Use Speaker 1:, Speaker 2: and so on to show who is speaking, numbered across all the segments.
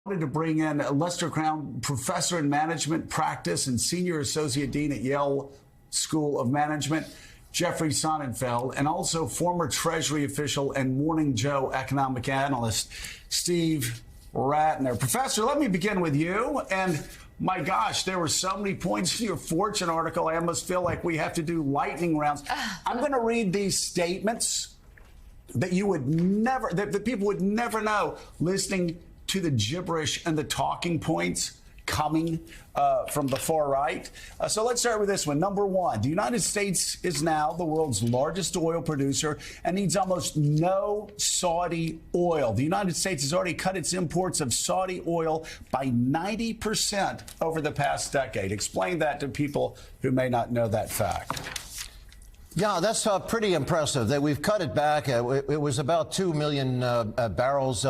Speaker 1: To bring in Lester Crown, professor in management practice and senior associate dean at Yale School of Management, Jeffrey Sonnenfeld, and also former Treasury official and Morning Joe economic analyst, Steve Rattner. Professor, let me begin with you. And my gosh, there were so many points in your Fortune article. I almost feel like we have to do lightning rounds. I'm going to read these statements that you would never, that people would never know listening to the gibberish and the talking points coming from the far right. So let's start with this one. Number one, the United States is now the world's largest oil producer and needs almost no Saudi oil. The United States has already cut its imports of Saudi oil by 90% over the past decade. Explain that to people who may not know that fact.
Speaker 2: Yeah, that's pretty impressive that we've cut it back. It was about 2 million barrels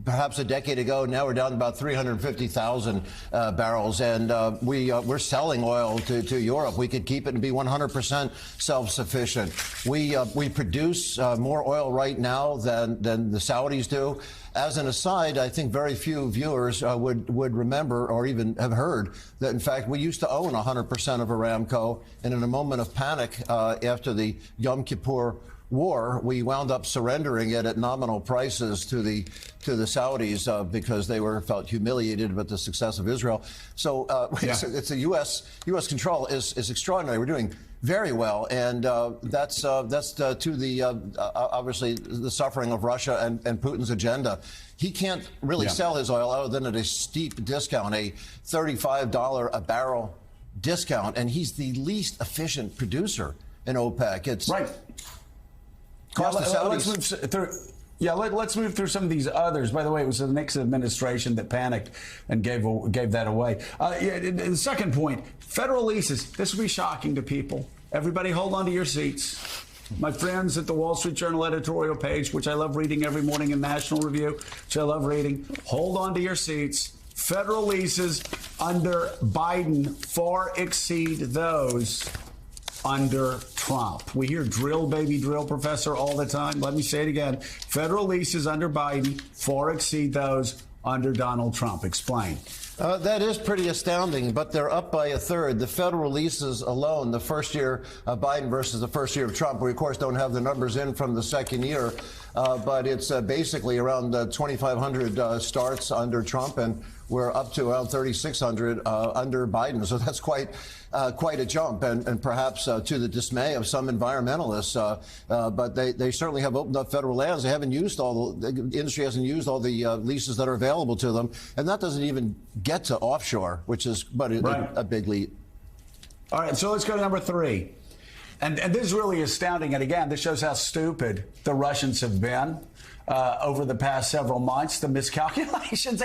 Speaker 2: perhaps a decade ago. Now we're down to about 350,000 barrels. And we're selling oil to Europe. We could keep it and be 100% self-sufficient. We produce more oil right now than the Saudis do. As an aside, I think very few viewers would remember or even have heard that, in fact, we used to own 100% of Aramco. And in a moment of panic after the Yom Kippur War, we wound up surrendering it at nominal prices to the Saudis because they felt humiliated with the success of Israel. So it's a U.S. control is extraordinary. We're doing very well, and that's to the obviously the suffering of Russia and Putin's agenda. He can't really sell his oil other than at a steep discount, a $35 a barrel discount, and he's the least efficient producer in OPEC. It's
Speaker 1: right. Let's move through some of these others. By the way, it was the Nixon administration that panicked and gave that away. The second point, federal leases. This will be shocking to people. Everybody hold on to your seats. My friends at the Wall Street Journal editorial page, which I love reading every morning in National Review, which I love reading, hold on to your seats. Federal leases under Biden far exceed those under Trump. We hear drill, baby, drill, professor, all the time. Let me say it again. Federal leases under Biden far exceed those under Donald Trump. Explain.
Speaker 2: That is pretty astounding, but they're up by a third. The federal leases alone, the first year of Biden versus the first year of Trump, we, of course, don't have the numbers in from the second year, but it's basically around 2,500 starts under Trump, and we're up to around 3,600 under Biden. So that's quite a jump, and perhaps to the dismay of some environmentalists. But they certainly have opened up federal lands. They haven't used the industry hasn't used all the leases that are available to them, and that doesn't even get to offshore, which is a big leap.
Speaker 1: All right, so let's go to number three. And this is really astounding. And again, this shows how stupid the Russians have been over the past several months. The miscalculations,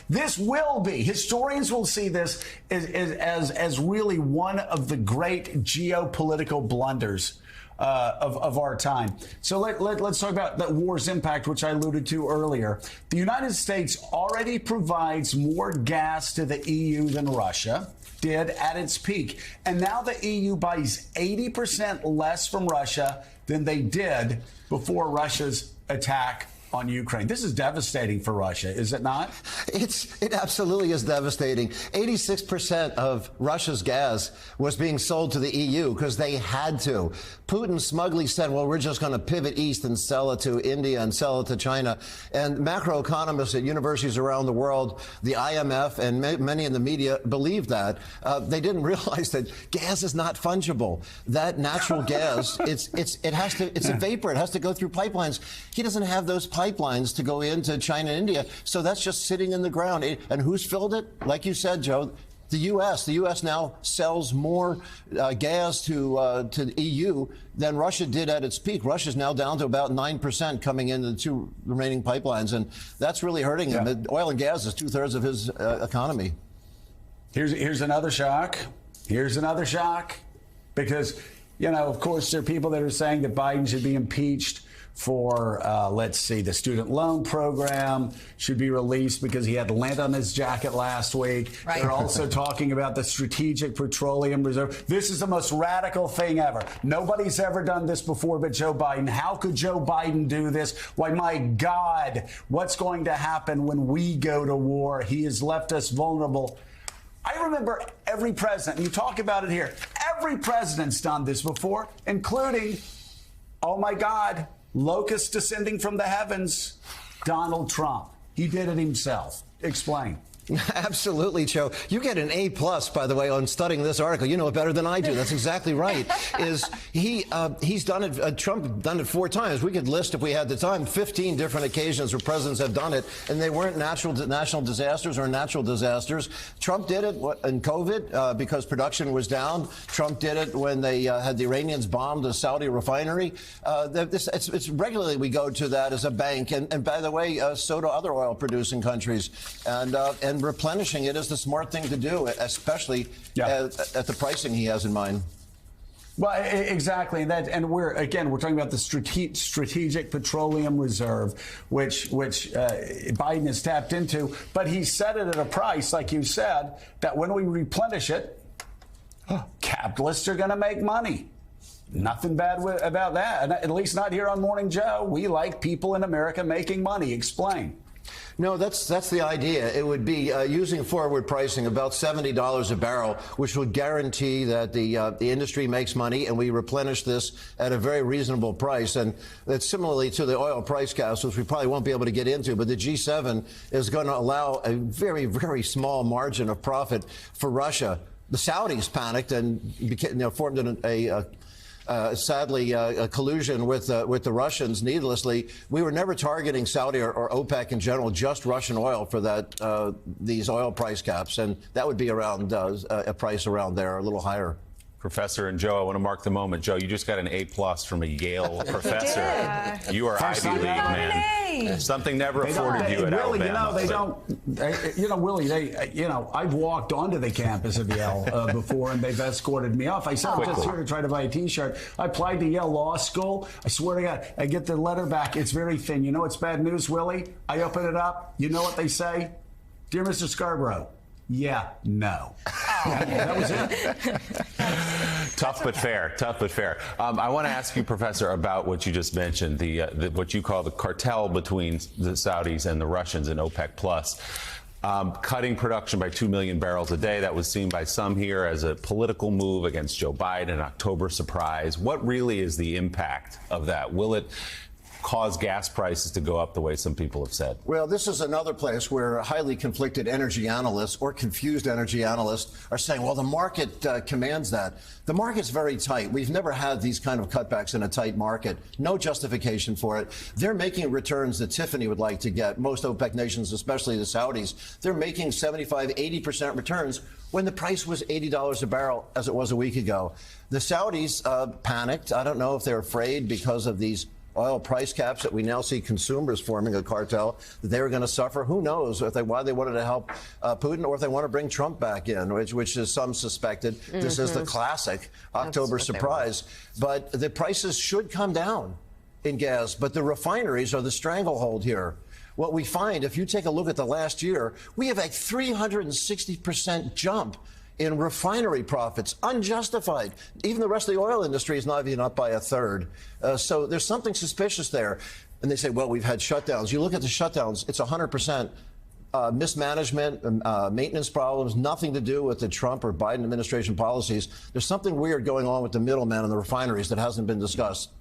Speaker 1: this will be, historians will see this as really one of the great geopolitical blunders of our time. So let's talk about the war's impact, which I alluded to earlier. The United States already provides more gas to the EU than Russia did at its peak. And now the EU buys 80% less from Russia than they did before Russia's attack on Ukraine. This is devastating for Russia, is it not?
Speaker 2: It absolutely is devastating. 86% of Russia's gas was being sold to the EU because they had to. Putin smugly said, well, we're just going to pivot east and sell it to India and sell it to China. And macroeconomists at universities around the world, the IMF and many in the media believe that. They didn't realize that gas is not fungible. That natural gas, it's a vapor. It has to go through pipelines. He doesn't have those pipelines to go into China and India. So that's just sitting in the ground. And who's filled it? Like you said, Joe, the U.S. The U.S. now sells more gas to the EU than Russia did at its peak. Russia's now down to about 9% coming into the two remaining pipelines. And that's really hurting him. Oil and gas is 2/3 of his economy.
Speaker 1: Here's another shock. Here's another shock. Because, of course, there are people that are saying that Biden should be impeached for, let's see, the student loan program should be released because he had lint on his jacket last week.
Speaker 3: Right.
Speaker 1: They're also talking about the Strategic Petroleum Reserve. This is the most radical thing ever. Nobody's ever done this before but Joe Biden. How could Joe Biden do this? Why, my God, what's going to happen when we go to war? He has left us vulnerable. I remember every president, you talk about it here, every president's done this before, including, oh my God, locusts descending from the heavens, Donald Trump. He did it himself. Explain.
Speaker 2: Absolutely, Joe. You get an A+, by the way, on studying this article. You know it better than I do. That's exactly right. He's done it? Trump done it 4 times. We could list, if we had the time, 15 different occasions where presidents have done it, and they weren't national disasters or natural disasters. Trump did it in COVID because production was down. Trump did it when they had the Iranians bomb the Saudi refinery. It's regularly we go to that as a bank, and by the way, so do other oil-producing countries, and replenishing it is the smart thing to do, especially at the pricing he has in mind.
Speaker 1: Well, exactly, and we're talking about the Strategic Petroleum Reserve, which Biden has tapped into, but he set it at a price, like you said, that when we replenish it, capitalists are going to make money. Nothing bad about that, at least not here on Morning Joe. We like people in America making money. Explain.
Speaker 2: No, that's the idea. It would be using forward pricing about $70 a barrel, which would guarantee that the industry makes money and we replenish this at a very reasonable price. And that's similarly to the oil price caps, which we probably won't be able to get into. But the G7 is going to allow a very, very small margin of profit for Russia. The Saudis panicked and formed sadly, a collusion with the Russians needlessly. We were never targeting Saudi or OPEC in general, just Russian oil for these oil price caps. And that would be around a price around there, a little higher.
Speaker 4: Professor and Joe, I want to mark the moment. Joe, you just got an A+ from a Yale professor. You are Ivy League, man. Something never afforded you at
Speaker 1: Willie,
Speaker 4: Alabama.
Speaker 1: Willie, I've walked onto the campus of Yale before, and they've escorted me off. I said, I'm just here to try to buy a T-shirt. I applied to Yale Law School. I swear to God, I get the letter back. It's very thin. You know what's bad news, Willie? I open it up. You know what they say? Dear Mr. Scarborough. Yeah, no. That was it.
Speaker 4: Tough but fair. Tough but fair. I want to ask you, Professor, about what you just mentioned, the what you call the cartel between the Saudis and the Russians in OPEC Plus. Cutting production by 2 million barrels a day. That was seen by some here as a political move against Joe Biden, an October surprise. What really is the impact of that? Will it cause gas prices to go up the way some people have said?
Speaker 2: Well, this is another place where highly conflicted energy analysts or confused energy analysts are saying, well, the market commands that. The market's very tight. We've never had these kind of cutbacks in a tight market. No justification for it. They're making returns that Tiffany would like to get. Most OPEC nations, especially the Saudis, they're making 75, 80% returns when the price was $80 a barrel, as it was a week ago. The Saudis panicked. I don't know if they're afraid because of these oil price caps that we now see consumers forming a cartel that they were going to suffer. Who knows why they wanted to help Putin, or if they want to bring Trump back in, which is some suspected. This is the classic October surprise. But the prices should come down in gas, but the refineries are the stranglehold here. What we find, if you take a look at the last year, we have a 360% jump in refinery profits, unjustified. Even the rest of the oil industry is not even up by a third. So there's something suspicious there. And they say, well, we've had shutdowns. You look at the shutdowns, it's 100% mismanagement, maintenance problems, nothing to do with the Trump or Biden administration policies. There's something weird going on with the middlemen and the refineries that hasn't been discussed.